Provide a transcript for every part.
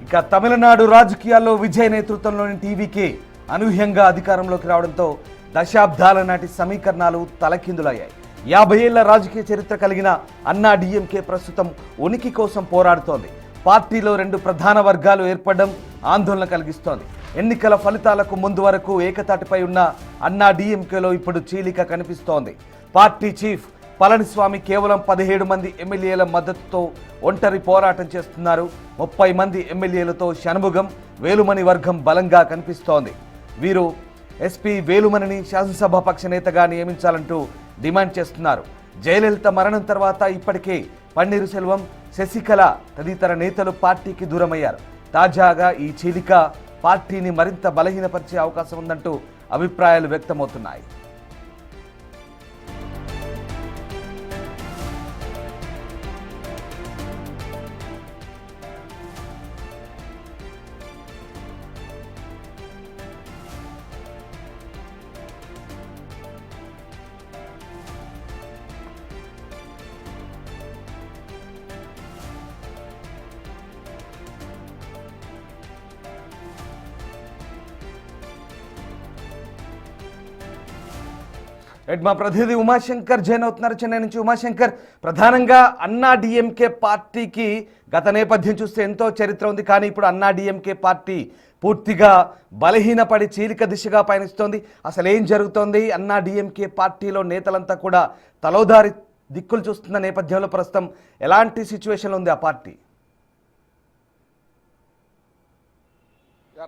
ఇక తమిళనాడు రాజకీయాల్లో విజయ్ నేతృత్వంలోని టీవీకే అనూహ్యంగా అధికారంలోకి రావడంతో దశాబ్దాల నాటి సమీకరణాలు తలకిందులయ్యాయి. 50 ఏళ్ల రాజకీయ చరిత్ర కలిగిన అన్నా డిఎంకే ప్రస్తుతం ఉనికి కోసం పోరాడుతోంది. పార్టీలో 2 ప్రధాన వర్గాలు ఏర్పడడం ఆందోళన కలిగిస్తోంది. ఎన్నికల ఫలితాలకు ముందు వరకు ఏకతాటిపై ఉన్న అన్నా డిఎంకేలో ఇప్పుడు చీలిక కనిపిస్తోంది. పార్టీ చీఫ్ పళనిస్వామి కేవలం 17 మంది ఎమ్మెల్యేల మద్దతుతో ఒంటరి పోరాటం చేస్తున్నారు. 30 మంది ఎమ్మెల్యేలతో షణ్ముగం, వేలుమణి వర్గం బలంగా కనిపిస్తోంది. వీరు ఎస్పీ వేలుమణిని శాసనసభాపక్ష నేతగా నియమించాలంటూ డిమాండ్ చేస్తున్నారు. జయలలిత మరణం తర్వాత ఇప్పటికే పన్నీరు సెల్వం, శశికళ తదితర నేతలు పార్టీకి దూరమయ్యారు. తాజాగా ఈ చీలిక పార్టీని మరింత బలహీనపరిచే అవకాశం ఉందంటూ అభిప్రాయాలు వ్యక్తమవుతున్నాయి. మా ప్రతినిధి ఉమాశంకర్ జైన్ అవుతున్నారు చెన్నై నుంచి. ఉమాశంకర్, ప్రధానంగా అన్నా డిఎంకే పార్టీకి గత నేపథ్యం చూస్తే ఎంతో చరిత్ర ఉంది. కానీ ఇప్పుడు అన్నా డిఎంకే పార్టీ పూర్తిగా బలహీనపడి చీలిక దిశగా పయనిస్తోంది. అసలు ఏం జరుగుతోంది? అన్నా డిఎంకే పార్టీలో నేతలంతా కూడా తలోదారి దిక్కులు చూస్తున్న నేపథ్యంలో ప్రస్తుతం ఎలాంటి సిచ్యువేషన్లో ఉంది ఆ పార్టీ?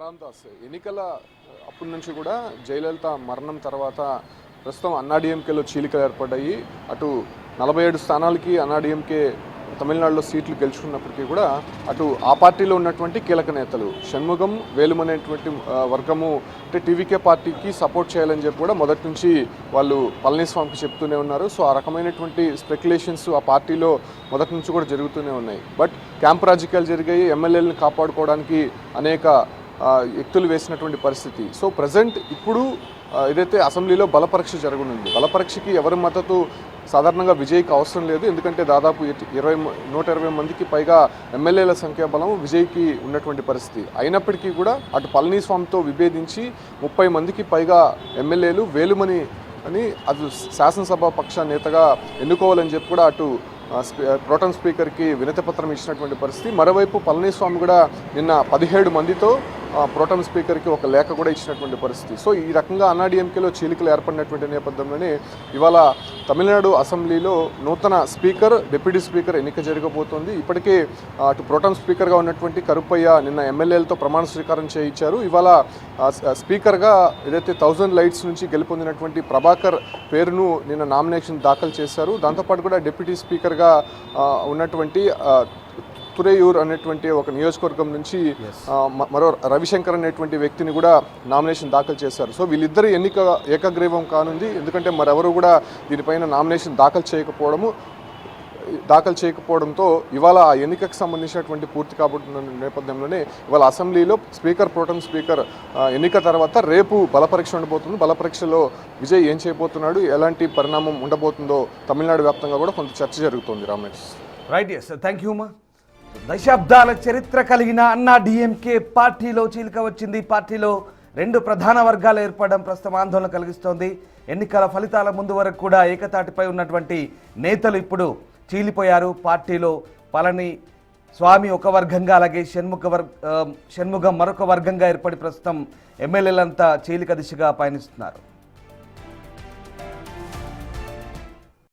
రామ్దాస్, ఎన్నికల అప్పటి నుంచి కూడా జయలలిత మరణం తర్వాత ప్రస్తుతం అన్నాడీఎంకేలో చీలికలు ఏర్పడ్డాయి. అటు 47 స్థానాలకి అన్నాడీఎంకే తమిళనాడులో సీట్లు గెలుచుకున్నప్పటికీ కూడా అటు ఆ పార్టీలో ఉన్నటువంటి కీలక నేతలు షణ్ముగం, వేలుమనేటువంటి వర్గము అంటే టీవీకే పార్టీకి సపోర్ట్ చేయాలని చెప్పి కూడా మొదటి నుంచి వాళ్ళు పళనిస్వామికి చెప్తూనే ఉన్నారు. సో ఆ రకమైనటువంటి స్పెక్యులేషన్స్ ఆ పార్టీలో మొదటి నుంచి కూడా జరుగుతూనే ఉన్నాయి. బట్ క్యాంప్ రాజకీయాలు జరిగాయి. ఎమ్మెల్యేలను కాపాడుకోవడానికి అనేక వ్యక్తులు వేసినటువంటి పరిస్థితి. సో ప్రజెంట్ ఇప్పుడు ఏదైతే అసెంబ్లీలో బలపరీక్ష జరగనుంది, బలపరీక్షకి ఎవరి మద్దతు సాధారణంగా విజయ్కి అవసరం లేదు. ఎందుకంటే దాదాపు 120 మందికి పైగా ఎమ్మెల్యేల సంఖ్యాబలం విజయ్కి ఉన్నటువంటి పరిస్థితి. అయినప్పటికీ కూడా అటు పళనిస్వామితో విభేదించి 30 మందికి పైగా ఎమ్మెల్యేలు వేలుమని అని అది శాసనసభ పక్ష నేతగా ఎన్నుకోవాలని చెప్పి కూడా అటు ప్రోటం స్పీకర్కి వినతిపత్రం ఇచ్చినటువంటి పరిస్థితి. మరోవైపు పళనిస్వామి కూడా నిన్న 17 మందితో ప్రోటం స్పీకర్కి ఒక లేఖ కూడా ఇచ్చినటువంటి పరిస్థితి. సో ఈ రకంగా అన్నాడీఎంకేలో చీలికలు ఏర్పడినటువంటి నేపథ్యంలోనే ఇవాళ తమిళనాడు అసెంబ్లీలో నూతన స్పీకర్, డిప్యూటీ స్పీకర్ ఎన్నిక జరగబోతోంది. ఇప్పటికే అటు ప్రోటం స్పీకర్గా ఉన్నటువంటి కరుప్పయ్య నిన్న ఎమ్మెల్యేలతో ప్రమాణ స్వీకారం చేయించారు. ఇవాళ స్పీకర్గా ఏదైతే 1000 లైట్స్ నుంచి గెలుపొందినటువంటి ప్రభాకర్ పేరును నిన్న నామినేషన్ దాఖలు చేశారు. దాంతోపాటు కూడా డిప్యూటీ స్పీకర్గా ఉన్నటువంటి తురేయూర్ అనేటువంటి ఒక నియోజకవర్గం నుంచి మరో రవిశంకర్ అనేటువంటి వ్యక్తిని కూడా నామినేషన్ దాఖలు చేశారు. సో వీళ్ళిద్దరు ఎన్నిక ఏకగ్రీవం కానుంది. ఎందుకంటే మరెవరు కూడా దీనిపైన నామినేషన్ దాఖలు చేయకపోవడంతో ఇవాళ ఆ ఎన్నికకు సంబంధించినటువంటి పూర్తి కాబోతున్న నేపథ్యంలోనే ఇవాళ అసెంబ్లీలో స్పీకర్, ప్రోటం స్పీకర్ ఎన్నిక తర్వాత రేపు బలపరీక్ష ఉండబోతుంది. బలపరీక్షలో విజయ్ ఏం చేయబోతున్నాడు, ఎలాంటి పరిణామం ఉండబోతుందో తమిళనాడు వ్యాప్తంగా కూడా కొంత చర్చ జరుగుతోంది. Ramesh, right, yes, thank you అమ్మా. దశాబ్దాల చరిత్ర కలిగిన అన్నా డిఎంకే పార్టీలో చీలిక వచ్చింది. పార్టీలో 2 ప్రధాన వర్గాలు ఏర్పడడం ప్రస్తుతం ఆందోళన కలిగిస్తోంది. ఎన్నికల ఫలితాల ముందు వరకు కూడా ఏకతాటిపై ఉన్నటువంటి నేతలు ఇప్పుడు చీలిపోయారు. పార్టీలో పళని స్వామి ఒక వర్గంగా, అలాగే షణ్ముగం మరొక వర్గంగా ఏర్పడి ప్రస్తుతం ఎమ్మెల్యేలంతా చీలిక దిశగా పయనిస్తున్నారు.